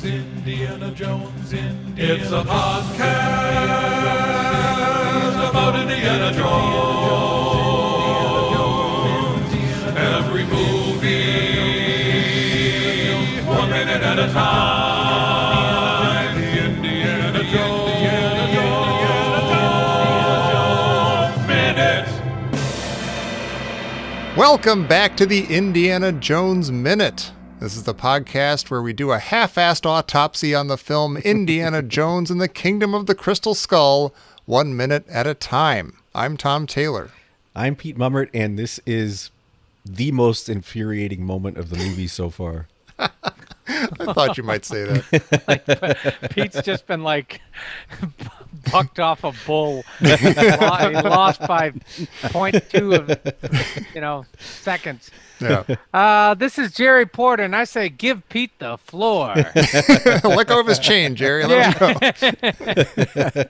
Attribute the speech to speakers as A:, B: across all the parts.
A: Indiana Jones, It's a podcast about Indiana Jones. Every movie, 1 minute at a time. Indiana Jones Minute.
B: Welcome back to the Indiana Jones Minute. This is the podcast where we do a half-assed autopsy on the film Indiana Jones and the Kingdom of the Crystal Skull, 1 minute at a time. I'm Tom Taylor.
C: I'm Pete Mummert, and this is the most infuriating moment of the movie so far.
B: I thought you might say that.
D: Pete's just been bucked off a bull. He lost by 0.2 of seconds.
B: Yeah.
D: This is Jerry Porter, and I say give Pete the floor.
B: Let go of his chain, Jerry. Let him go.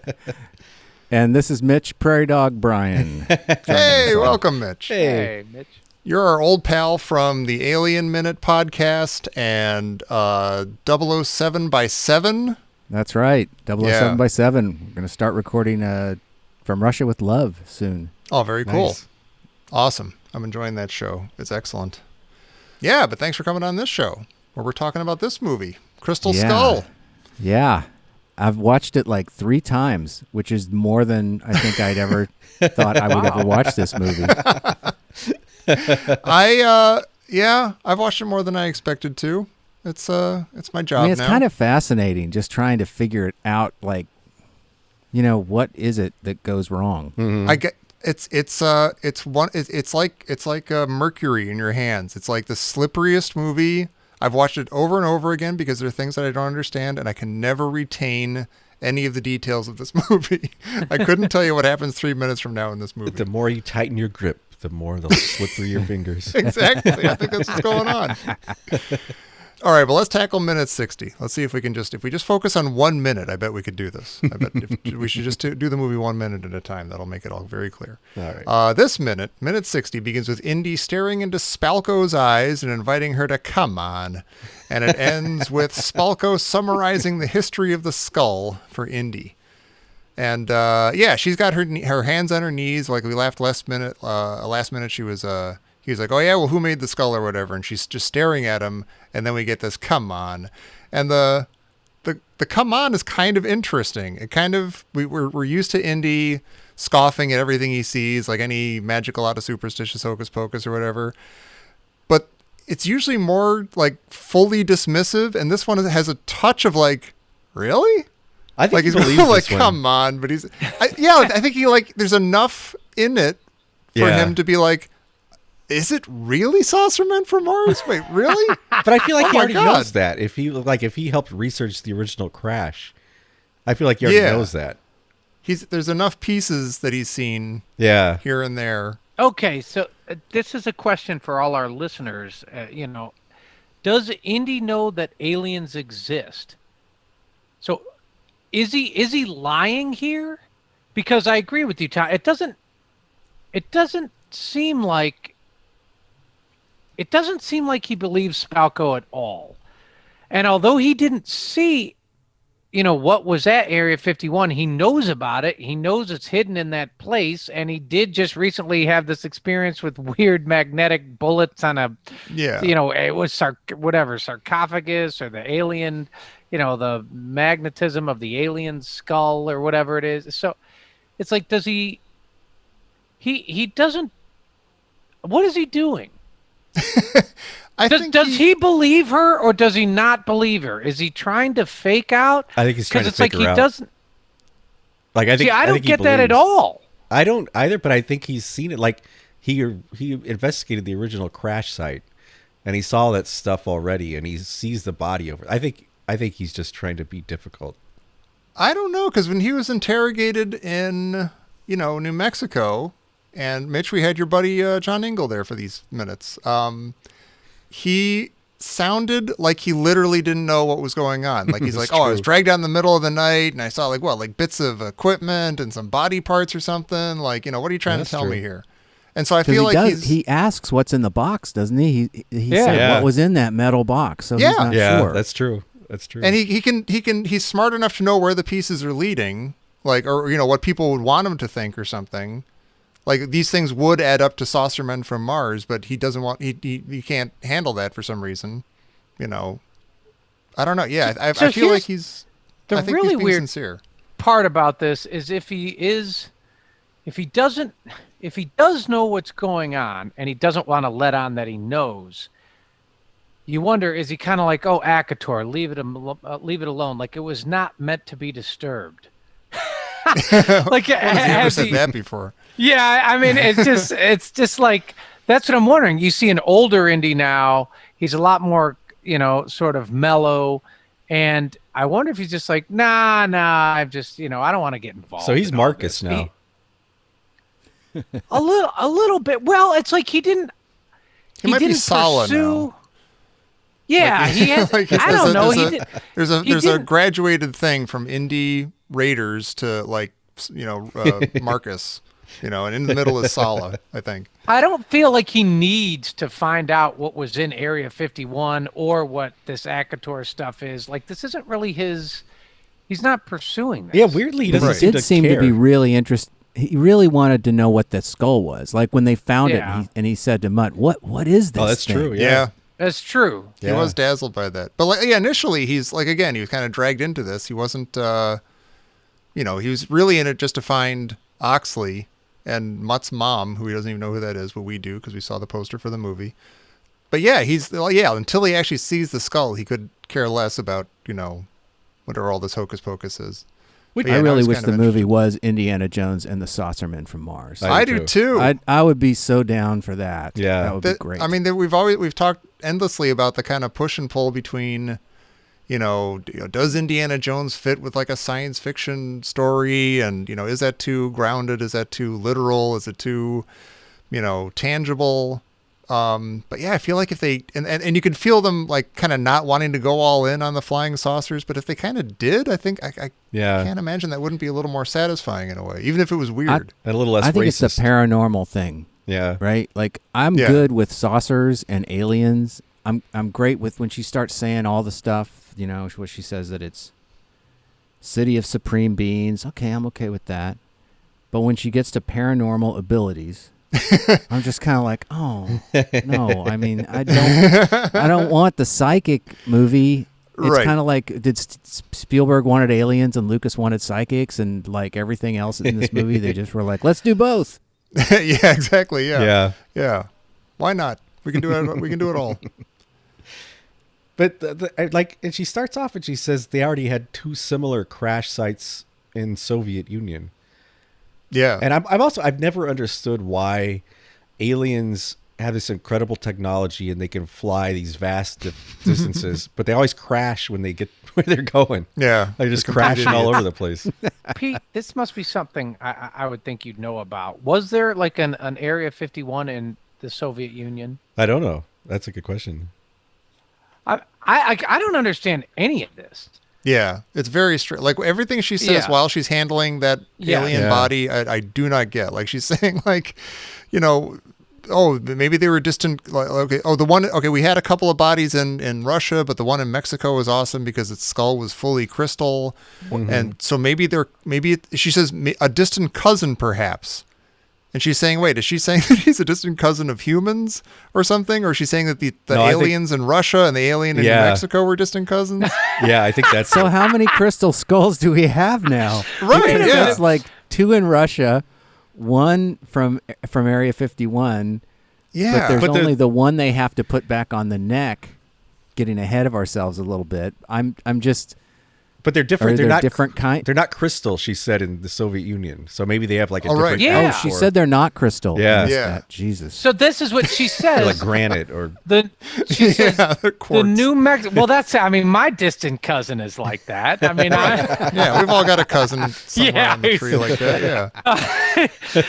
E: And this is Mitch Prairie Dog Brian.
B: Hey, welcome, Mitch.
D: Hey, Mitch.
B: You're our old pal from the Alien Minute podcast and 007 by 7.
E: That's right. 007
B: Yeah.
E: by 7. We're going to start recording From Russia with Love soon.
B: Oh, very cool.
E: Nice.
B: Awesome. I'm enjoying that show. It's excellent. Yeah, but thanks for coming on this show where we're talking about this movie, Crystal Skull.
E: Yeah. I've watched it like 3 times, which is more than I think I'd ever thought I would ever watch this movie.
B: I've watched it more than I expected to. It's my job now.
E: It's kind of fascinating just trying to figure it out, what is it that goes wrong?
B: I get it's like mercury in your hands. It's like the slipperiest movie. I've watched it over and over again because there are things that I don't understand, and I can never retain any of the details of this movie. I couldn't tell you what happens 3 minutes from now in this movie.
C: The more you tighten your grip, the more they'll slip through your fingers.
B: Exactly. I think that's what's going on. All right, but let's tackle minute 60. Let's see if we can if we just focus on 1 minute, I bet we could do this. I bet we should just do the movie 1 minute at a time. That'll make it all very clear.
C: All right.
B: This minute 60, begins with Indy staring into Spalko's eyes and inviting her to come on. And it ends with Spalko summarizing the history of the skull for Indy. And she's got her hands on her knees, like we laughed last minute. She was he was like, oh yeah, well, who made the skull or whatever, and she's just staring at him, and then we get this come on, and the come on is kind of interesting. It kind of we're used to Indy scoffing at everything he sees, like any magical out of superstitious hocus pocus or whatever, but it's usually more like fully dismissive, and this one has a touch of like, really?
C: I think
B: he's
C: believes
B: like,
C: this one.
B: come on, but I think he there's enough in it for him to be like, is it really saucer men from Mars? Wait, really?
C: But I feel like
B: Oh
C: he
B: my
C: already
B: God.
C: knows that. If he helped research the original crash, I feel like he already knows that.
B: There's enough pieces that he's seen
C: Yeah.
B: here and there.
D: Okay, so this is a question for all our listeners. Does Indy know that aliens exist? So is he lying here? Because I agree with you, Tom. It doesn't seem like he believes Spalko at all. And although he didn't see, what was at Area 51, he knows about it. He knows it's hidden in that place. And he did just recently have this experience with weird magnetic bullets on it was sarcophagus or the alien, the magnetism of the alien skull or whatever it is. So it's like, does he doesn't, what is he doing? Does he believe her or does he not believe her? Is he trying to fake out?
C: I think he's trying to fake her out.
D: Because it's like he doesn't.
C: I
D: don't get that at all.
C: I don't either, but I think he's seen it. Like he investigated the original crash site, and he saw that stuff already, and he sees the body over. I think he's just trying to be difficult.
B: I don't know, because when he was interrogated in, New Mexico, and Mitch, we had your buddy John Ingle there for these minutes. He sounded like he literally didn't know what was going on. Like he's like, I was dragged down the middle of the night, and I saw like bits of equipment and some body parts or something. Like, what are you trying to tell me here? And so I feel like
E: he asks what's in the box, doesn't he? He said what was in that metal box, so he's not sure.
C: That's true. That's true.
B: And he's smart enough to know where the pieces are leading, like, or what people would want him to think or something. Like, these things would add up to saucer men from Mars, but he doesn't want, he can't handle that for some reason. I don't know. Yeah, I feel like he's, I think
D: really
B: he's being
D: weird
B: sincere.
D: part about this is if he does know what's going on and he doesn't want to let on that he knows, you wonder, is he kind of like, oh, Akator, leave it alone, like it was not meant to be disturbed. Like,
B: Has he ever said that before?
D: Yeah, I mean, it's just like, that's what I'm wondering. You see an older Indy now, he's a lot more, sort of mellow, and I wonder if he's just like, nah, I've just, I don't want to get involved.
C: So he's
D: in all
C: Marcus
D: this.
C: now.
D: A little bit. Well, it's like he
B: might be
D: didn't
B: Sala
D: pursue.
B: now.
D: Yeah, he has.
B: Like,
D: I don't know.
B: There's a
D: didn't-
B: graduated thing from indie raiders to, like, Marcus, and in the middle is Sala, I think.
D: I don't feel like he needs to find out what was in Area 51 or what this Akator stuff is. Like, this isn't really his. He's not pursuing this.
C: Yeah, weirdly, he doesn't
E: He
C: seem
E: did
C: to
E: seem
C: care.
E: to be really interested. He really wanted to know what that skull was. Like when they found
D: Yeah.
E: it, and he said to Mutt, "What is this?"
C: Oh, that's
E: thing?"
C: true.
B: Yeah.
D: That's true.
B: He was dazzled by that. But, like, yeah, initially he's like, again, he was kind of dragged into this. He wasn't, he was really in it just to find Oxley and Mutt's mom, who he doesn't even know who that is, but we do because we saw the poster for the movie. But yeah, until he actually sees the skull, he could care less about, whatever all this hocus pocus is. But yeah,
E: I
B: now
E: really
B: he's
E: wish
B: kind
E: the
B: of
E: movie
B: interested.
E: was Indiana Jones and the Saucermen from Mars.
B: I do too.
E: I would be so down for that.
C: Yeah.
E: that would be great.
B: I mean, we've talked endlessly about the kind of push and pull between, does Indiana Jones fit with like a science fiction story, and is that too grounded? Is that too literal? Is it too, tangible? But yeah, I feel like if they and you can feel them like kind of not wanting to go all in on the flying saucers, but if they kind of did, I think I can't imagine that wouldn't be a little more satisfying in a way, even if it was weird.
C: And a little less
E: I think
C: racist.
E: it's the paranormal thing.
C: Yeah.
E: Right? Like I'm good with saucers and aliens. I'm great with when she starts saying all the stuff, what she says that it's City of Supreme Beings. Okay, I'm okay with that. But when she gets to paranormal abilities, I'm just kind of like, oh no. I mean, I don't want the psychic movie. It's
B: Right.
E: kind of like, did Spielberg wanted aliens and Lucas wanted psychics, and like everything else in this movie, they just were like, let's do both.
B: Yeah, exactly.
C: Yeah.
B: Yeah. Why not? We can do it. We can do it all.
C: But and she starts off and she says they already had 2 similar crash sites in Soviet Union.
B: Yeah.
C: And I've never understood why aliens have this incredible technology and they can fly these vast distances, but they always crash when they get where they're going.
B: Yeah.
C: They're just
B: They're complete
C: crashing all
B: idiots.
C: over the place.
D: Pete, this must be something I would think you'd know about. Was there like an Area 51 in the Soviet Union?
C: I don't know. That's a good question.
D: I don't understand any of this.
B: Yeah, it's very straight. Like everything she says
D: Yeah.
B: while she's handling that alien
C: Yeah.
B: body, I do not get. Like she's saying, like, oh, maybe they were distant. Like, okay, we had a couple of bodies in Russia, but the one in Mexico was awesome because its skull was fully crystal, and so she says a distant cousin perhaps. And she's saying, wait, is she saying that he's a distant cousin of humans or something? Or is she saying that the
C: No, I think-
B: aliens in Russia and the alien in
C: Yeah.
B: Mexico were distant cousins?
C: Yeah, I think that's
E: So how many crystal skulls do we have now?
B: Right,
E: Because
B: yeah.
E: It's like 2 in Russia, 1 from Area 51.
B: Yeah.
E: But there's
C: But
E: only the one they have to put back on the neck. Getting ahead of ourselves a little bit. I'm just.
C: But they're different.
E: Are
C: They're
E: there
C: not
E: different kind?
C: They're not crystal, she said, in the Soviet Union. So maybe they have like a
B: Oh, right.
C: different.
D: Yeah.
E: Oh, she said they're not crystal.
C: Yeah.
E: I missed
B: Yeah.
E: that. Jesus.
D: So this is what she
C: Or
D: says.
C: like granite or
D: She says
B: Yeah, they're
D: the
B: quartz.
D: New Mexico. Well, my distant cousin is like that. I mean,
B: Yeah, we've all got a cousin somewhere
D: Yeah,
B: on the tree like that.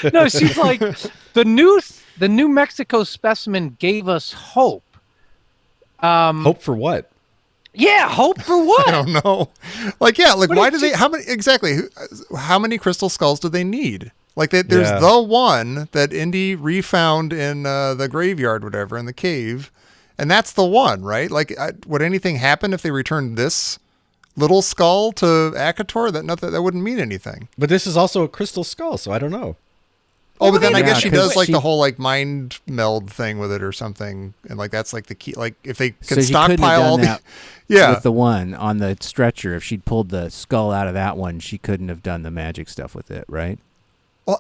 B: Yeah.
D: no, she's like the New Mexico specimen gave us hope.
C: hope for what?
D: Yeah, hope for
B: I
D: what?
B: don't know. Like, yeah, like
D: But
B: why
D: it's
B: do they?
D: just-
B: How many exactly? How many crystal skulls do they need? Like, there's
C: Yeah.
B: the one that Indy refound in the graveyard, whatever, in the cave, And that's the one, right? Like, would anything happen if they returned this little skull to Akator? That wouldn't mean anything.
C: But this is also a crystal skull, so I don't know.
B: Oh, but then I
E: Yeah,
B: guess she
E: 'cause
B: does like
E: she-
B: the whole like mind meld thing with it or something, and like that's like the key. Like if they
E: So
B: could
E: she couldn't have
B: stockpile all
E: done
B: the,
E: that
B: yeah,
E: with the one on the stretcher. If she'd pulled the skull out of that one, she couldn't have done the magic stuff with it, right?
B: Well,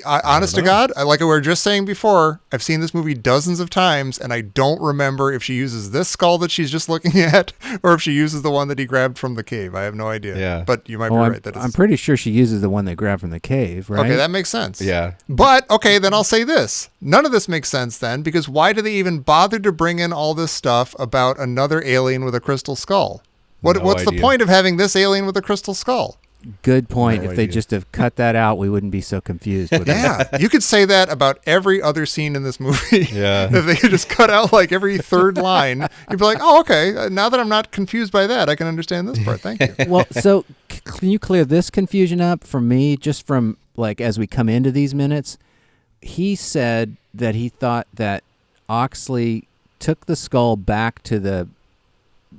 B: honest to God, like we were just saying before, I've seen this movie dozens of times, and I don't remember if she uses this skull that she's just looking at, or if she uses the one that he grabbed from the cave. I have no idea.
C: Yeah.
B: But you might be
E: Oh,
B: right.
E: I'm pretty sure she uses the one they grabbed from the cave, right?
B: Okay, that makes sense.
C: Yeah.
B: But, okay, then I'll say this. None of this makes sense then, because why do they even bother to bring in all this stuff about another alien with a crystal skull? What's the
C: idea.
B: point of having this alien with a crystal skull?
E: Good point.
C: No
E: If they
C: idea.
E: just have cut that out, we wouldn't be so confused with it.
B: Yeah, you could say that about every other scene in this movie.
C: Yeah.
B: If they could just cut out like every third line, you'd be like, oh, okay, now that I'm not confused by that, I can understand this part. Thank you.
E: Well, so can you clear this confusion up for me, just from like as we come into these minutes? He said that he thought that Oxley took the skull back to the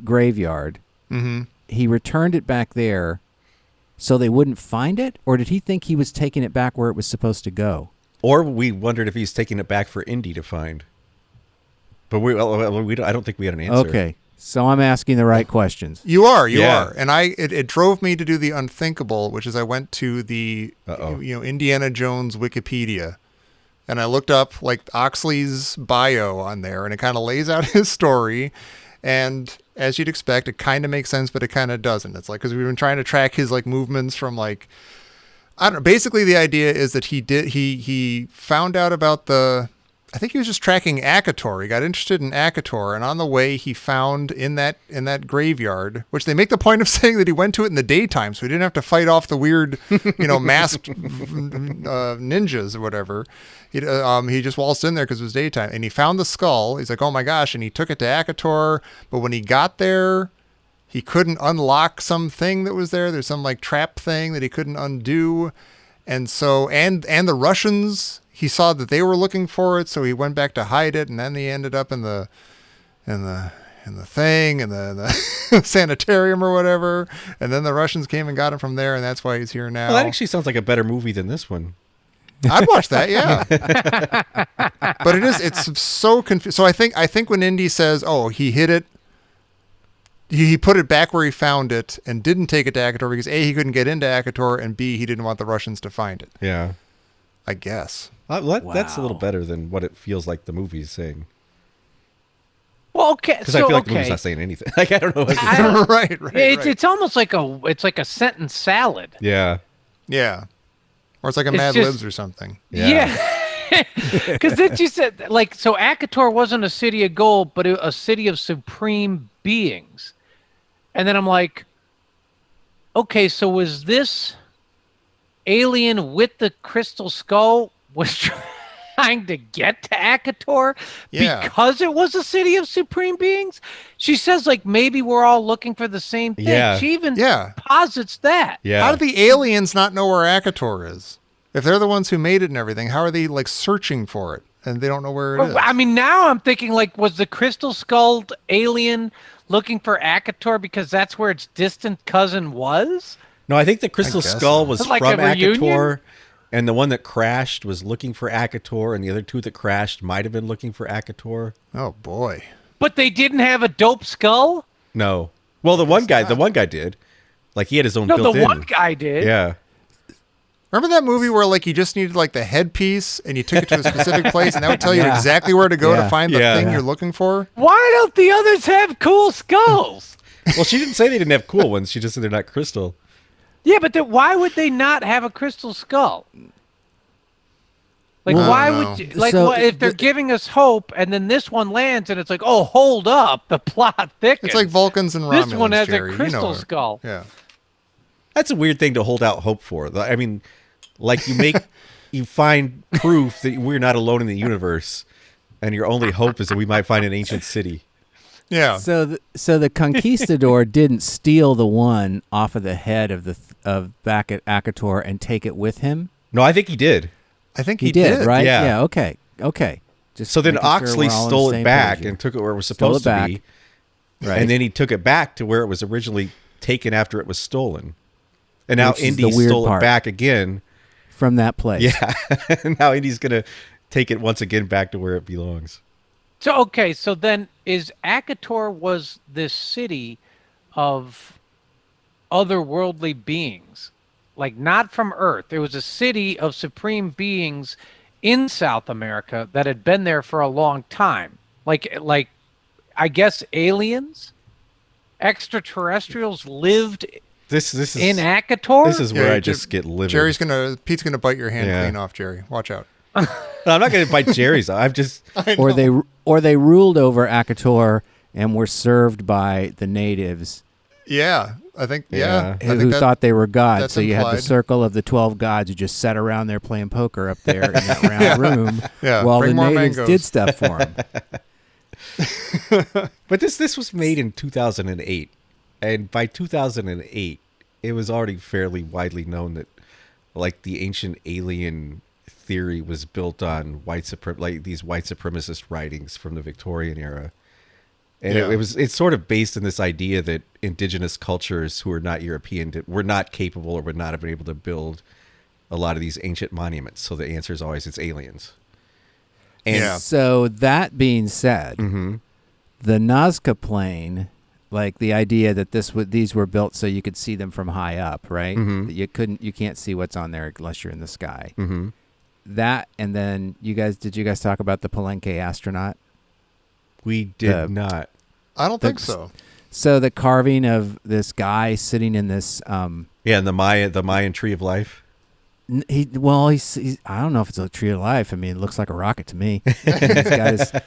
E: graveyard.
B: Mm-hmm.
E: He returned it back there so they wouldn't find it? Or did he think he was taking it back where it was supposed to go?
C: Or we wondered if he's taking it back for Indy to find. But we I don't think we had an answer.
E: Okay, so I'm asking the right questions.
B: You are,
C: Yeah.
B: and it drove me to do the unthinkable, which is I went to the Indiana Jones Wikipedia, and I looked up like Oxley's bio on there, and it kind of lays out his story, and as you'd expect, it kind of makes sense, but it kind of doesn't. It's like because we've been trying to track his like movements from like I don't know. Basically, the idea is that he found out about I think he was just tracking Akator. He got interested in Akator, and on the way he found in that graveyard, which they make the point of saying that he went to it in the daytime, so he didn't have to fight off the weird, masked ninjas or whatever. He just waltzed in there because it was daytime, and he found the skull. He's like, oh my gosh, and he took it to Akator, but when he got there, he couldn't unlock some thing that was there. There's some like trap thing that he couldn't undo, and so and the Russians. He saw that they were looking for it, so he went back to hide it, and then he ended up in the thing, in the sanitarium or whatever, and then the Russians came and got him from there, and that's why he's here now.
C: Well, that actually sounds like a better movie than this one.
B: I'd watch that, yeah. But it's so confusing. So I think when Indy says, "Oh, he hid it," he put it back where he found it and didn't take it to Akator because A, he couldn't get into Akator, and B, he didn't want the Russians to find it.
C: Yeah.
B: I guess.
C: That's a little
E: Wow.
C: better than what it feels like the movie's saying.
D: Well, okay.
C: Because
D: So,
C: I feel like the
D: okay.
C: movie's not saying anything. Like, I don't know. What to
D: I
C: say.
D: don't-
B: right.
D: It's almost like a sentence salad.
C: Yeah.
B: Yeah. Or it's like a
D: It's
B: Mad
D: just-
B: Libs or something.
C: Yeah.
D: Because then she said, like, so Akator wasn't a city of gold, but a city of supreme beings. And then I'm like, okay, so was this alien with the crystal skull was trying to get to Akator
B: Yeah.
D: because it was a city of supreme beings? She says, like, maybe we're all looking for the same thing.
C: Yeah.
D: She even
B: Yeah.
D: posits that.
C: Yeah.
B: How do the aliens not know where Akator is? If they're the ones who made it and everything, how are they like searching for it and they don't know where it is?
D: I mean, now I'm thinking, like, was the crystal skulled alien looking for Akator because that's where its distant cousin was?
C: No, I think the crystal
B: guess
C: skull
B: so.
C: was
D: Like
C: from
D: a reunion?
C: Akator, and the one that crashed was looking for Akator, and the other two that crashed might have been looking for Akator.
B: Oh boy.
D: But they didn't have a dope skull?
C: No. Well, the one guy did. Like, he had his own
D: No,
C: built
D: the
C: in.
D: one guy did.
C: Yeah.
B: Remember that movie where like you just needed like the headpiece and you took it to a specific place and that would tell you
E: Yeah.
B: exactly where to go
E: Yeah.
B: to find the
C: Yeah.
B: thing
C: Yeah.
B: you're looking for?
D: Why don't the others have cool skulls?
C: Well, she didn't say they didn't have cool ones. She just said they're not crystal.
D: Yeah, but then why would they not have a crystal skull? Like,
B: Well,
D: why
B: I don't
D: would
B: know.
D: you, like,
E: So,
D: what, if they're giving us hope and then this one lands and it's like, oh, hold up, the plot thickens.
B: It's like Vulcans and Romulans.
D: This one has
B: Jerry,
D: a crystal
B: you know.
D: skull.
B: Yeah.
C: That's a weird thing to hold out hope for. I mean, like, you find proof that we're not alone in the universe, and your only hope is that we might find an ancient city.
B: Yeah.
E: So the conquistador didn't steal the one off of the head of back at Akator and take it with him.
C: No, I think he did.
B: I think
E: He
B: he
E: did, right?
C: Yeah.
E: Okay. Just
C: So then
E: making sure
C: Oxley
E: we're all on the
C: stole it
E: same
C: back
E: page here.
C: and took it where it was
E: Stole
C: supposed
E: it
C: to
E: back.
C: be.
E: Right.
C: And then he took it back to where it was originally taken after it was stolen. And now
E: Which is
C: Indy
E: the weird
C: stole it
E: part.
C: back again.
E: From that place.
C: Yeah. Now Indy's going to take it once again back to where it belongs.
D: So okay, so then is Akator was this city of otherworldly beings, like not from Earth. It was a city of supreme beings in South America that had been there for a long time. Like I guess aliens, extraterrestrials lived
C: This is
D: in Akator.
C: This is where
B: Yeah,
C: I just get livid.
B: Pete's gonna bite your hand
C: Yeah.
B: clean off, Jerry. Watch out.
C: No, I'm not going to bite Jerry's. I'm just
E: Or they ruled over Akator and were served by the natives
B: Yeah, I think.
C: Yeah.
B: Yeah, I
E: who
B: think that,
E: thought they were gods.
B: that's
E: So you had the
B: implied.
E: circle of the 12 gods who just sat around there playing poker up there in that round room
B: Yeah,
E: while the
B: bring more
E: natives
B: mangoes.
E: did stuff for them.
C: But this was made in 2008, and by 2008, it was already fairly widely known that, like, the ancient alien theory was built on these white supremacist writings from the Victorian era, and
B: Yeah.
C: it's sort of based on this idea that indigenous cultures who are not European were not capable or would not have been able to build a lot of these ancient monuments. So the answer is always it's aliens. And
B: Yeah.
E: So that being said,
C: Mhm.
E: the Nazca plane, like the idea that these were built so you could see them from high up, right?
C: Mhm.
E: That you can't see what's on there unless you're in the sky.
C: Mhm.
E: That, and then did you guys talk about the Palenque astronaut?
C: we did
E: The-
C: not.
B: I don't think so.
E: So the carving of this guy sitting in this,
C: Yeah, and the Mayan tree of life.
E: he's I don't know if it's a tree of life. I mean, it looks like a rocket to me.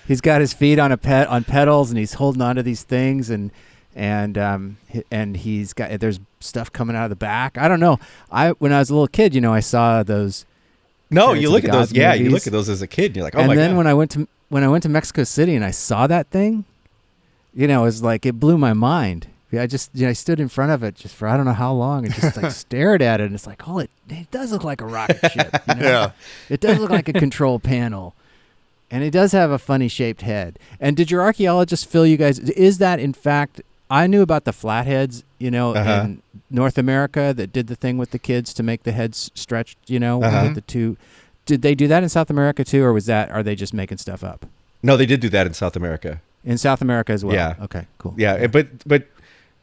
E: he's got his feet on on pedals, and he's holding onto these things, and he's got there's stuff coming out of the back. I don't know. When I was a little kid, I saw those.
C: No,
E: Chariots
C: you
E: of
C: look
E: the
C: at those.
E: Gods
C: Yeah, you
E: movies.
C: look at those as a kid, and you're like, oh
E: And
C: my
E: then
C: god.
E: when I went to Mexico City and I saw that thing, it was like it blew my mind. I just I stood in front of it just for I don't know how long and just like stared at it, and it's like, oh, it does look like a rocket ship.
B: Yeah.
E: It does look like a control panel, and it does have a funny shaped head. And did your archaeologist fill you guys? Is that in fact? I knew about the flatheads, in North America that did the thing with the kids to make the heads stretched, with the two. Did they do that in South America too, or are they just making stuff up?
C: No, they did do that in South America.
E: In South America as well.
C: Yeah.
E: Okay. Cool.
C: Yeah, but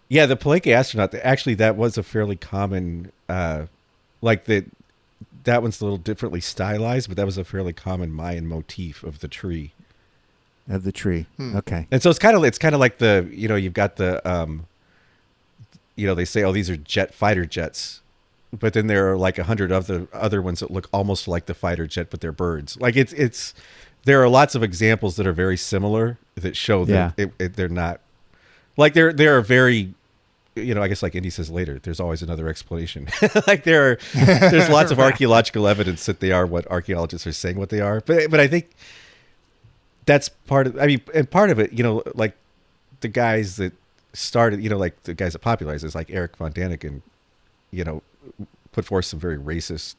C: yeah, the Palenque astronaut. Actually, that was a fairly common. Like that one's a little differently stylized, but that was a fairly common Mayan motif of the tree.
E: Of the tree. Okay.
C: And so it's kind of like the you've got the they say, oh, these are fighter jets, but then there are like 100 other ones that look almost like the fighter jet, but they're birds. Like it's there are lots of examples that are very similar that show that they're not like they're very I guess like Indy says later, there's always another explanation. Like there's lots of archaeological evidence that they are what archaeologists are saying what they are, but I think. That's part of. I mean, and part of it, like the guys that started, like the guys that popularized this, like Eric von Daniken, put forth some very racist.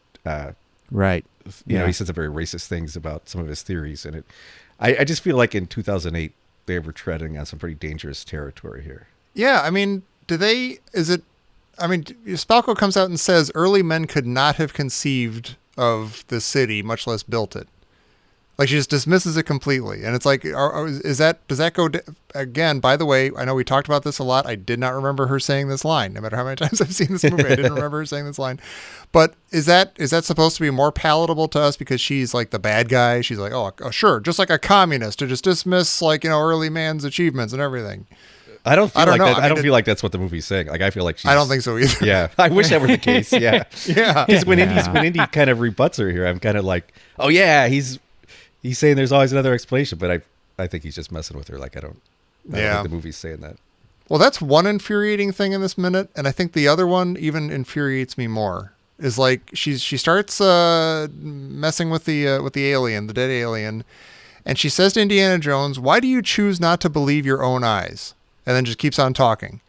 E: Right.
C: He said some very racist things about some of his theories, and I just feel like in 2008 they were treading on some pretty dangerous territory here.
B: Yeah, I mean, Spalko comes out and says early men could not have conceived of the city, much less built it. Like, she just dismisses it completely. And it's like, does that go, again, by the way, I know we talked about this a lot. I did not remember her saying this line. No matter how many times I've seen this movie, I didn't remember her saying this line. But is that supposed to be more palatable to us because she's like the bad guy? She's like, oh sure, just like a communist to just dismiss early man's achievements and everything.
C: I don't feel like
B: know.
C: that. I don't feel like that's what the movie's saying. Like, I feel like she's...
B: I don't think so either.
C: Yeah. I wish that were the case. Yeah.
B: Yeah.
C: Because when Indy kind of rebuts her here, I'm kind of like, oh yeah, he's saying there's always another explanation, but I think he's just messing with her. Like, I don't think the movie's saying that.
B: Well, that's one infuriating thing in this minute, and I think the other one even infuriates me more. Is like she starts messing with the alien, the dead alien, and she says to Indiana Jones, "Why do you choose not to believe your own eyes?" And then just keeps on talking.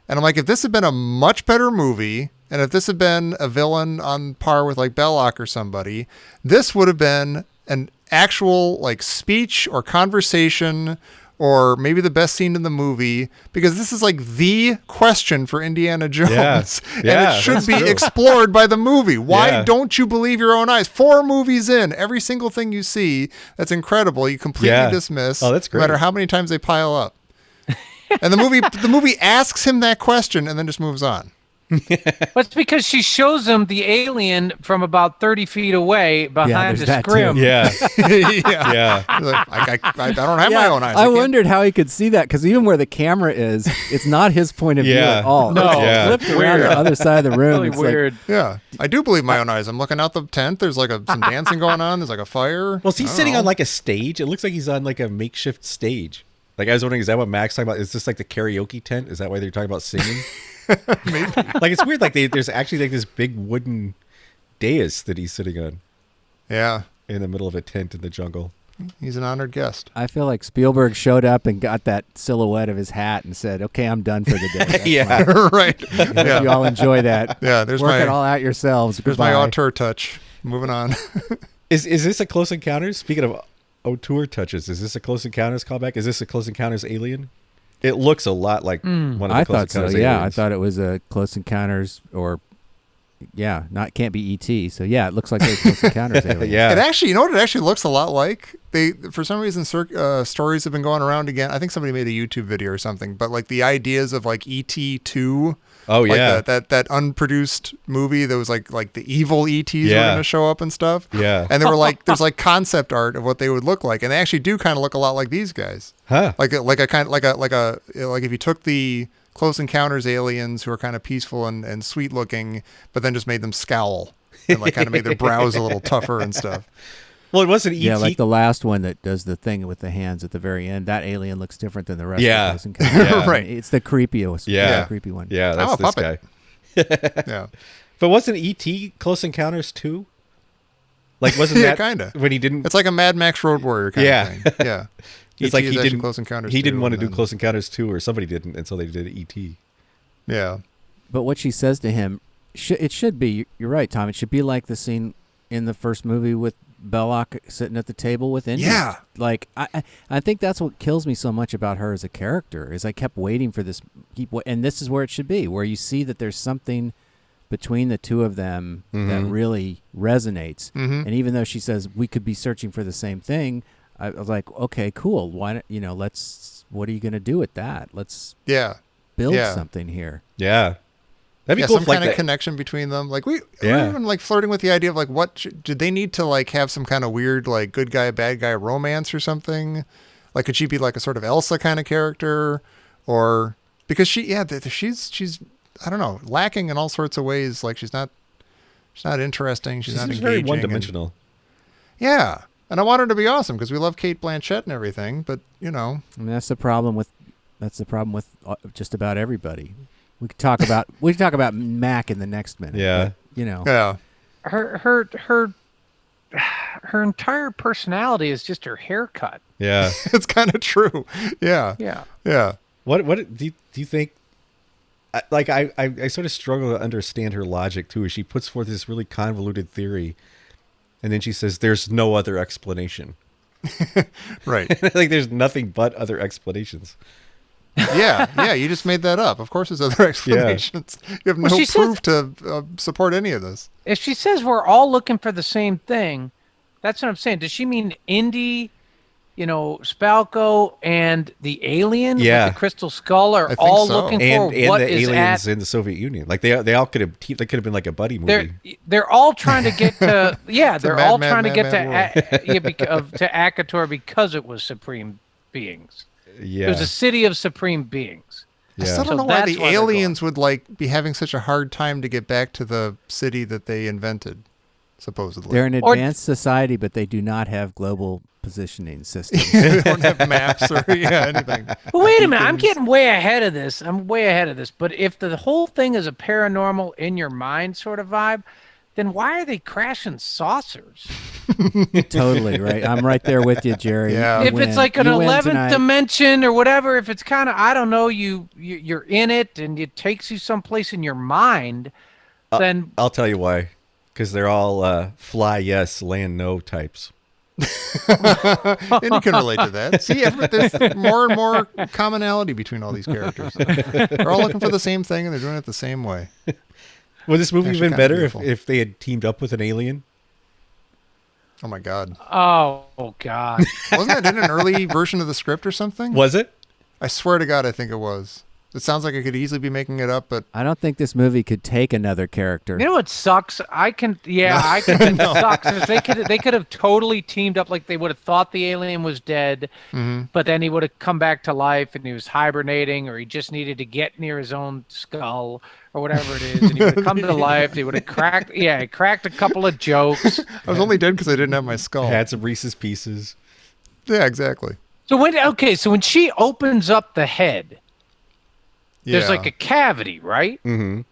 B: And I'm like, if this had been a much better movie, and if this had been a villain on par with like Belloc or somebody, this would have been an actual like speech or conversation or maybe the best scene in the movie, because this is like the question for Indiana Jones.
C: Yeah.
B: And
C: Yeah,
B: it should
C: that's
B: be
C: true.
B: explored by the movie. Why
C: Yeah.
B: don't you believe your own eyes? 4 movies in, every single thing you see that's incredible, you completely
C: Yeah.
B: dismiss.
C: Oh, that's
B: No matter
C: great.
B: how many times they pile up. And the movie asks him that question and then just moves on.
D: But it's because she shows him the alien from about 30 feet away behind
E: there's
D: the
E: that too.
D: scrim.
C: Yeah.
B: Yeah.
C: Yeah.
B: He's like, I don't have my own eyes.
E: I
B: can't-
E: wondered how he could see that because even where the camera is, it's not his point of view
C: Yeah.
E: at all.
D: No.
E: It's
C: Yeah.
E: flipped around the other side of the room.
D: Really
E: It's like,
D: weird.
B: Yeah, I do believe my own eyes. I'm looking out the tent. There's like some dancing going on. There's like a fire.
C: Well, is he
B: I don't
C: sitting
B: know.
C: on like a stage? It looks like he's on like a makeshift stage. Like I was wondering, is that what Mac's talking about? Is this like the karaoke tent? Is that why they're talking about singing?
B: Maybe.
C: Like it's weird. Like there's actually like this big wooden dais that he's sitting on
B: Yeah,
C: in the middle of a tent in the jungle.
B: he's an honored guest.
E: I feel like Spielberg showed up and got that silhouette of his hat and said, "Okay, I'm done for the day." That's
C: Yeah.
E: fine.
B: Right.
E: Hope
B: Yeah.
E: you all enjoy that.
B: Yeah, there's
E: Work
B: my-
E: it all out yourselves.
B: There's my
E: Goodbye.
B: auteur touch. Moving on.
C: Is this a Close Encounters? Speaking of auteur touches, is this a Close Encounters callback? Is this a Close Encounters alien? It looks a lot like one of the
E: I
C: Close
E: thought so.
C: Encounters
E: Yeah, I
C: aliens.
E: thought it was a Close Encounters or can't be ET. So yeah, it looks like a Close Encounters alien.
C: Yeah.
B: It actually, you know what it actually looks a lot like? They, for some reason, stories have been going around again. I think somebody made a YouTube video or something, but like the ideas of like ET2.
C: Oh,
B: like
C: yeah.
B: that unproduced movie that was like the evil ETs were
C: Yeah.
B: going to show up and stuff.
C: Yeah.
B: And they were like, there's like concept art of what they would look like, and they actually do kind of look a lot like these guys.
C: Huh.
B: Like if you took the Close Encounters aliens who are kind of peaceful and sweet looking, but then just made them scowl and like kind of made their brows a little tougher and stuff.
C: Well, it wasn't ET.
E: Yeah, like the last one that does the thing with the hands at the very end. That alien looks different than the rest
C: Yeah.
E: of Close Encounters.
C: Yeah.
B: Right.
E: It's the creepiest.
C: Yeah.
E: The creepy one.
C: Yeah,
B: I'm
C: that's
B: a
C: this
B: puppet.
C: guy.
B: Yeah.
C: But wasn't ET Close Encounters 2? Like, wasn't
B: Yeah,
C: that
B: kinda.
C: when he didn't?
B: It's like a Mad Max Road Warrior kind
C: Yeah.
B: of thing. Yeah.
C: It's
B: ET
C: like
B: is
C: he
B: actually
C: didn't.
B: Close Encounters
C: He didn't
B: 2,
C: want to
B: and
C: do
B: then-
C: Close Encounters 2, or somebody didn't, and so they did ET.
B: Yeah.
E: But what she says to him, it should be. You're right, Tom. It should be like the scene in the first movie with Belloc sitting at the table with Indy.
B: Yeah.
E: Like I think that's what kills me so much about her as a character is I kept waiting for this. And this is where it should be, where you see that there's something between the two of them that really resonates. And even though she says we could be searching for the same thing, I was like, okay, cool. Why not? What are you going to do with that? Let's
B: Yeah.
E: build
B: Yeah.
E: something here.
C: Yeah, that'd be
B: Yeah,
C: cool.
B: some
C: if, like,
B: kind of
C: that-
B: connection between them. Like we're
C: Yeah.
B: even like flirting with the idea of like did they need to like have some kind of weird like good guy bad guy romance or something? Like could she be like a sort of Elsa kind of character, or because she's I don't know, lacking in all sorts of ways. Like she's not interesting. She's
C: She's
B: not
C: just
B: engaging.
C: very one-dimensional.
B: Yeah, and I want her to be awesome because we love Kate Blanchett and everything. But
E: I mean, that's the problem with just about everybody. We could talk about Mac in the next minute.
C: Yeah.
E: but,
B: yeah,
D: Her entire personality is just her haircut.
C: Yeah.
B: it's kind of true. Yeah,
D: Yeah.
B: yeah.
C: What do you think? I sort of struggle to understand her logic too. As she puts forth this really convoluted theory, and then she says, "There's no other explanation."
B: Right.
C: Like there's nothing but other explanations.
B: Yeah. You just made that up. Of course, there's other explanations. You have
D: Well,
B: no
D: she says-
B: proof to support any of this.
D: If she says we're all looking for the same thing, that's what I'm saying. Does she mean Indy, Spalko, and the alien
C: Yeah.
D: with the crystal skull are
B: I think
D: all
B: so.
D: looking
C: And
D: for what
C: the
D: is
C: aliens
D: at?
C: in the Soviet Union, like they all could have they could have been like a buddy movie.
D: They're all trying to get to they're
B: mad,
D: all
B: mad,
D: trying to
B: mad,
D: get
B: mad
D: to Akator because it was supreme beings.
C: Yeah,
D: It was a city of supreme beings.
B: I
C: Yeah.
B: still don't
D: So
B: know why
D: that's
B: the
D: why they're
B: aliens would like be having such a hard time to get back to the city that they invented, supposedly.
E: they're an
D: Or-
E: advanced society, but they do not have global positioning systems.
B: They don't have maps or anything.
D: But wait a minute, I'm getting way ahead of this. But if the whole thing is a paranormal in your mind sort of vibe, then why are they crashing saucers?
E: Totally right. I'm right there with you, Jerry.
B: Yeah.
E: You
D: If
E: win.
D: it's like an
E: You win
D: 11th
E: tonight.
D: dimension or whatever, if it's kind of, I don't know, you're in it and it takes you someplace in your mind, then
C: I'll tell you why. Because they're all fly yes, land no types.
B: And you can relate to that. See, there's more and more commonality between all these characters. They're all looking for the same thing, and they're doing it the same way.
C: Would this movie have
B: Actually
C: been
B: kinda
C: better
B: beautiful.
C: if they had teamed up with an alien?
B: Oh my God!
D: Oh God.
B: Wasn't that in an early version of the script or something?
C: Was it?
B: I swear to God, I think it was. It sounds like I could easily be making it up, but
E: I don't think this movie could take another character.
D: You know what sucks? I think it sucks. Is they could have totally teamed up. Like they would have thought the alien was dead, but then he would have come back to life and he was hibernating, or he just needed to get near his own skull or whatever it is, and he would have come to life. He would have cracked a couple of jokes.
B: I was only dead because I didn't have my skull.
C: Had some Reese's Pieces.
B: Yeah, exactly.
D: So when she opens up the head, there's
B: Yeah.
D: like a cavity, right?
C: Mm-hmm.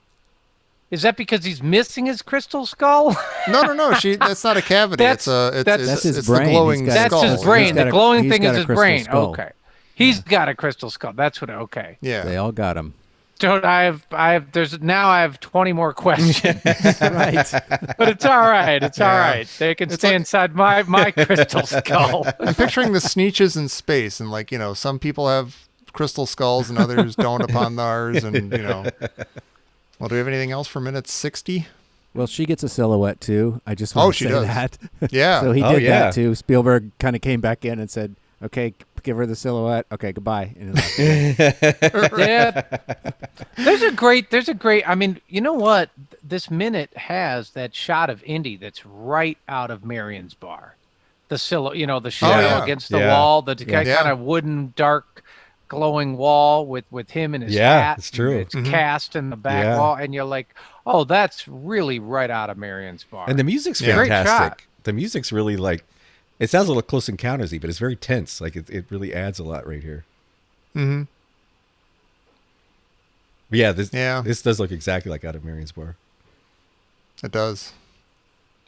D: Is that because he's missing his crystal skull?
B: No. That's not a cavity.
D: That's
E: his
B: it's
E: brain.
B: the glowing
E: He's got-
D: That's
B: skull.
D: his brain.
E: He's got
D: The
E: a-
D: glowing
E: he's
D: thing
E: got
D: is
E: a
D: his
E: crystal
D: brain.
E: skull.
D: Okay. He's got a crystal skull. That's what. Okay.
B: Yeah.
E: They all got him.
D: So I have 20 more questions,
E: Right.
D: but it's all right. It's all
B: Yeah.
D: right. They can
B: It's
D: stay
B: like-
D: inside my crystal skull.
B: I'm picturing the Sneetches in space, and some people have crystal skulls and others don't upon ours, and Well, do we have anything else for minute 60?
E: Well, she gets a silhouette too. I just want to
B: she
E: say
B: does.
E: that.
B: Yeah.
E: So he
C: Oh,
E: did
C: yeah.
E: that too. Spielberg kind of came back in and said, "Okay, give her the silhouette. Okay, goodbye." And he left.
D: Yeah. There's a great. I mean, you know what? This minute has that shot of Indy that's right out of Marion's bar. The silhouette, the shadow
B: yeah.
D: against the
C: Yeah.
D: wall, the
B: Yeah.
D: kind of wooden, dark, glowing wall with him and his
C: Yeah,
D: hat.
C: it's true.
D: It's cast in the back
C: Yeah.
D: wall, and you're like, oh, that's really right out of Marion's bar.
C: And the music's
B: Yeah.
D: Great shot.
C: fantastic. The music's really it sounds a little Close Encounters-y, but it's very tense. Like it really adds a lot right here.
B: Mm-hmm.
C: But yeah,
B: Yeah.
C: this does look exactly like Out of Marion's Bar.
B: It does.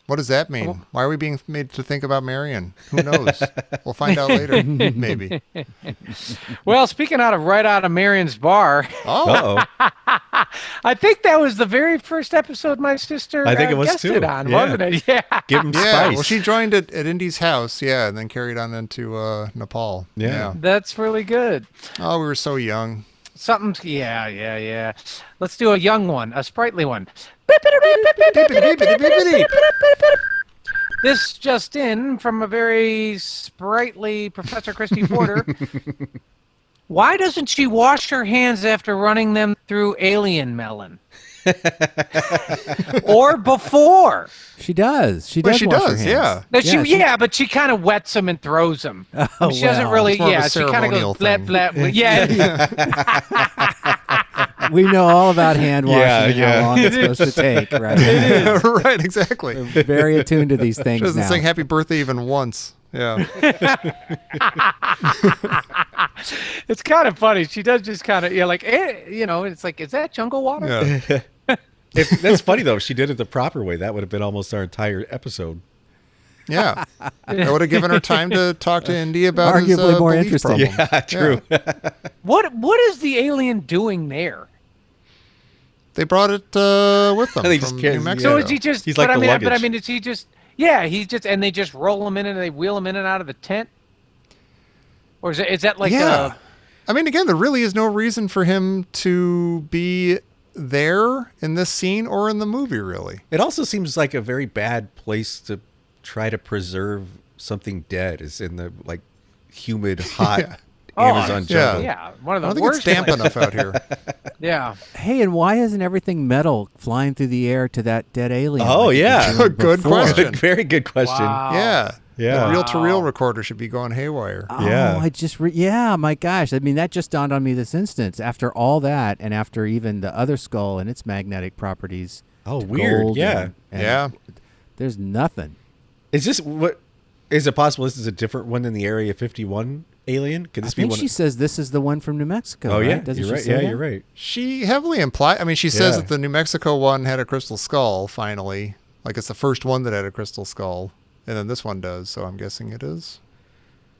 B: What does that mean? Why are we being made to think about Marion? Who knows? We'll find out later. Maybe.
D: Well, speaking right out of Marion's bar,
B: Oh,
C: Uh-oh.
D: I think that was the very first episode my sister
C: I think it was
D: guested
C: too.
D: on,
C: Yeah.
D: wasn't it? Yeah.
C: Give him
B: yeah.
C: spice.
B: Well, she joined at Indy's house, yeah, and then carried on into Nepal.
C: Yeah.
D: That's really good.
B: Oh, we were so young.
D: Yeah. Let's do a young one, a sprightly one. This just in from a very sprightly Professor Christy Porter. Why doesn't she wash her hands after running them through alien melon? Or before?
E: She does. She
B: Well,
E: does.
B: she
E: wash her
B: does,
E: hands.
B: yeah.
D: No,
E: Yeah,
D: but she kind of wets them and throws them.
E: Oh,
D: She doesn't
E: well.
D: really.
B: It's more of a
D: Yeah, she kind of
B: ceremonial
D: goes blap
B: thing.
D: blap. Yeah.
E: We know all about hand washing
C: Yeah,
E: and
C: yeah.
E: how long it's supposed to take, right?
B: Right, exactly.
E: Very attuned to these things
B: She doesn't
E: now.
B: sing happy birthday even once. Yeah.
D: It's kind of funny. She does just kind of, it's like, is that jungle water?
B: Yeah.
C: That's funny though. If she did it the proper way, that would have been almost our entire episode.
B: Yeah. That would have given her time to talk to Indy about his
E: Arguably more
B: belief
E: interesting.
B: problem.
C: Yeah, true.
D: What is the alien doing there?
B: They brought it with them
C: They
B: from
C: just can't-
B: New Mexico.
D: So is he just?
C: He's like
D: but
C: the
D: I mean,
C: luggage.
D: is he just? Yeah, he's just, and they just roll him in and they wheel him in and out of the tent. Or is that like
B: Yeah. I mean, again, there really is no reason for him to be there in this scene or in the movie, really.
C: It also seems like a very bad place to try to preserve something dead. Is in the humid, hot
B: Yeah.
C: Amazon
B: yeah.
C: jungle.
D: yeah, one of
B: I
D: the
B: don't think
D: worst.
B: it's damp enough out here.
D: Yeah.
E: Hey, and why isn't everything metal flying through the air to that dead alien?
C: Oh,
E: like it
C: yeah.
E: was doing
B: Good
E: before?
B: question.
C: Very good question.
D: Wow.
B: Yeah.
C: Yeah.
B: The reel-to-reel recorder should be going haywire.
E: Oh,
C: Yeah.
E: I just, my gosh. I mean, that just dawned on me this instance. After all that, and after even the other skull and its magnetic properties.
C: Oh,
E: to
C: weird.
E: gold
C: Yeah.
E: and
B: Yeah.
E: There's nothing.
C: Is this what? Is it possible this is a different one than the Area 51 alien? Could
E: I
C: this be
E: think
C: one?
E: she says this is the one from New Mexico.
C: Oh
E: right?
C: yeah,
E: Doesn't
C: you're
E: she
C: right.
E: say
C: Yeah,
E: that?
C: you're right.
B: She heavily implied. I mean, she says
C: Yeah.
B: that the New Mexico one had a crystal skull. Finally, like it's the first one that had a crystal skull, and then this one does. So I'm guessing it is.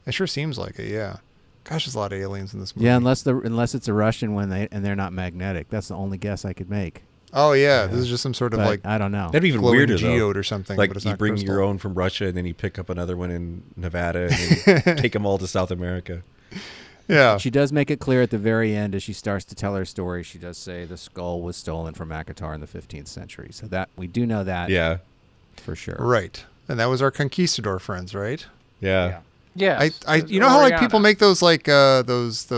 B: It sure seems like it. Yeah. Gosh, there's a lot of aliens in this movie.
E: Yeah, unless it's a Russian one, they're not magnetic. That's the only guess I could make.
B: Oh yeah, this is just some sort of
E: But
B: like
E: I don't know.
C: That'd be even
B: glowing
C: weirder though.
B: geode or something.
C: Like
B: but it's
C: you
B: not
C: bring
B: crystal.
C: your own from Russia, and then you pick up another one in Nevada, and then take them all to South America.
B: Yeah.
E: She does make it clear at the very end as she starts to tell her story. She does say the skull was stolen from Akator in the 15th century. So that we do know that
C: Yeah,
E: for sure.
B: Right. And that was our conquistador friends, right?
C: yeah.
D: Yeah.
B: You know how like people make those like those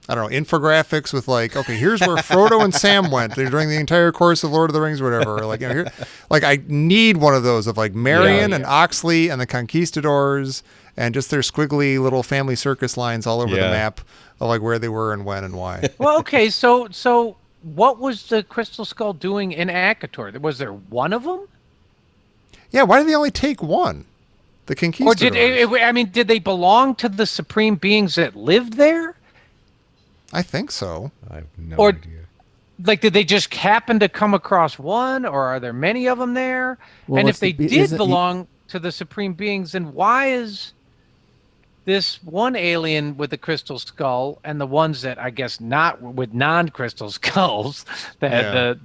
B: I don't know, infographics with like, okay, here's where Frodo and Sam went during the entire course of Lord of the Rings or whatever. Or like, you know, here, like I need one of those of like Marion and Oxley and the conquistadors and just their squiggly little family circus lines all over the map of like where they were and when and why.
D: Well, okay, so what was the Crystal Skull doing in Akator? Was there one of them?
B: Yeah, why did they only take one? The
D: Or
B: conquistadors.
D: did they belong to the supreme beings that lived there?
B: I think so.
C: I have no
D: Or-
C: idea.
D: Like, did they just happen to come across one, or are there many of them there?
E: Well,
D: and if
E: what's
D: they
E: the-
D: did
E: isn't-
D: belong to the supreme beings, then why is this one alien with the crystal skull and the ones that I guess not with non-crystal skulls, the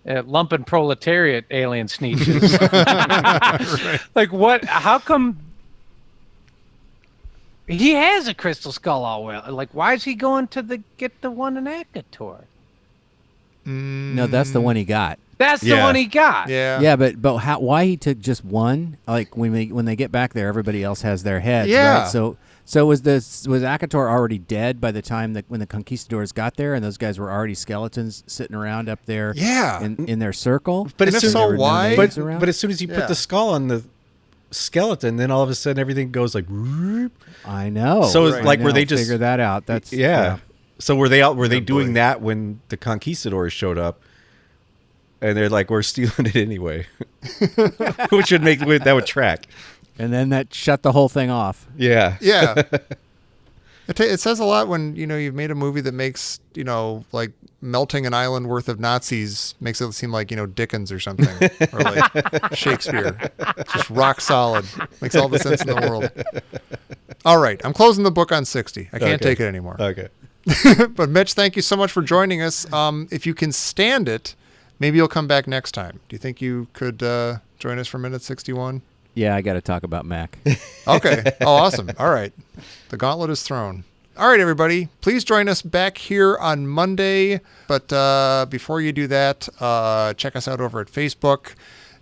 D: lumpen proletariat alien sneeches? Like what? How come? He has a crystal skull all well. Like, why is he going to get the one in Akator?
E: No, that's the one he got.
D: That's the
C: Yeah.
D: one he got.
B: Yeah.
E: Yeah, but why he took just one? Like when they get back there, everybody else has their heads.
B: Yeah.
E: Right? So was Akator already dead by the time that when the conquistadors got there, and those guys were already skeletons sitting around up there?
B: Yeah.
E: In their circle.
C: But
B: And
C: as
B: if
C: soon-
B: so,
E: There were no
B: why?
E: natives
C: But
E: around?
C: as soon as you
B: Yeah.
C: put the skull on the skeleton, then all of a sudden everything goes like. whoop.
E: I know.
C: So it's
E: I
C: like, were
E: know.
C: they just-
E: figure that out? That's
C: Yeah. So were they out? Were they
B: Oh,
C: doing
B: boy.
C: that when the conquistadors showed up? And they're like, we're stealing it anyway, which that would track.
E: And then that shut the whole thing off.
C: Yeah.
B: Yeah. It says a lot when, you've made a movie that makes, like melting an island worth of Nazis makes it seem like, Dickens or something. Or like Shakespeare. Just rock solid. Makes all the sense in the world. All right. I'm closing the book on 60. I can't
C: Okay.
B: take it anymore.
C: Okay.
B: But Mitch, thank you so much for joining us. If you can stand it, maybe you'll come back next time. Do you think you could join us for minute 61?
E: Yeah, I got to talk about Mac.
B: Okay. Oh, awesome. All right. The gauntlet is thrown. All right, everybody. Please join us back here on Monday. But before you do that, check us out over at Facebook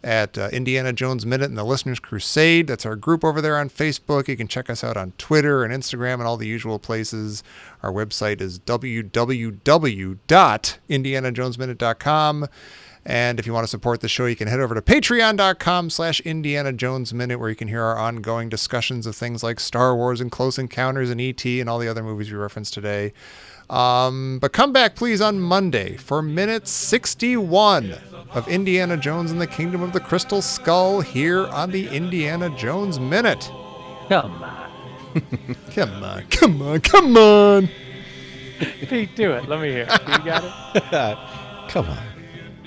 B: at Indiana Jones Minute and the Listener's Crusade. That's our group over there on Facebook. You can check us out on Twitter and Instagram and all the usual places. Our website is www.indianajonesminute.com. And if you want to support the show, you can head over to patreon.com/Indiana Jones Minute, where you can hear our ongoing discussions of things like Star Wars and Close Encounters and E.T. and all the other movies we referenced today. But come back, please, on Monday for minute 61 of Indiana Jones and the Kingdom of the Crystal Skull here on the Indiana Jones Minute.
D: Come on.
B: Come on, come on, come on.
D: Pete, do it. Let me hear. You got it?
C: Come on.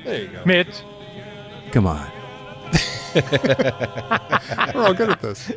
B: There you go.
D: Mitch.
E: Come on.
B: We're all good at this.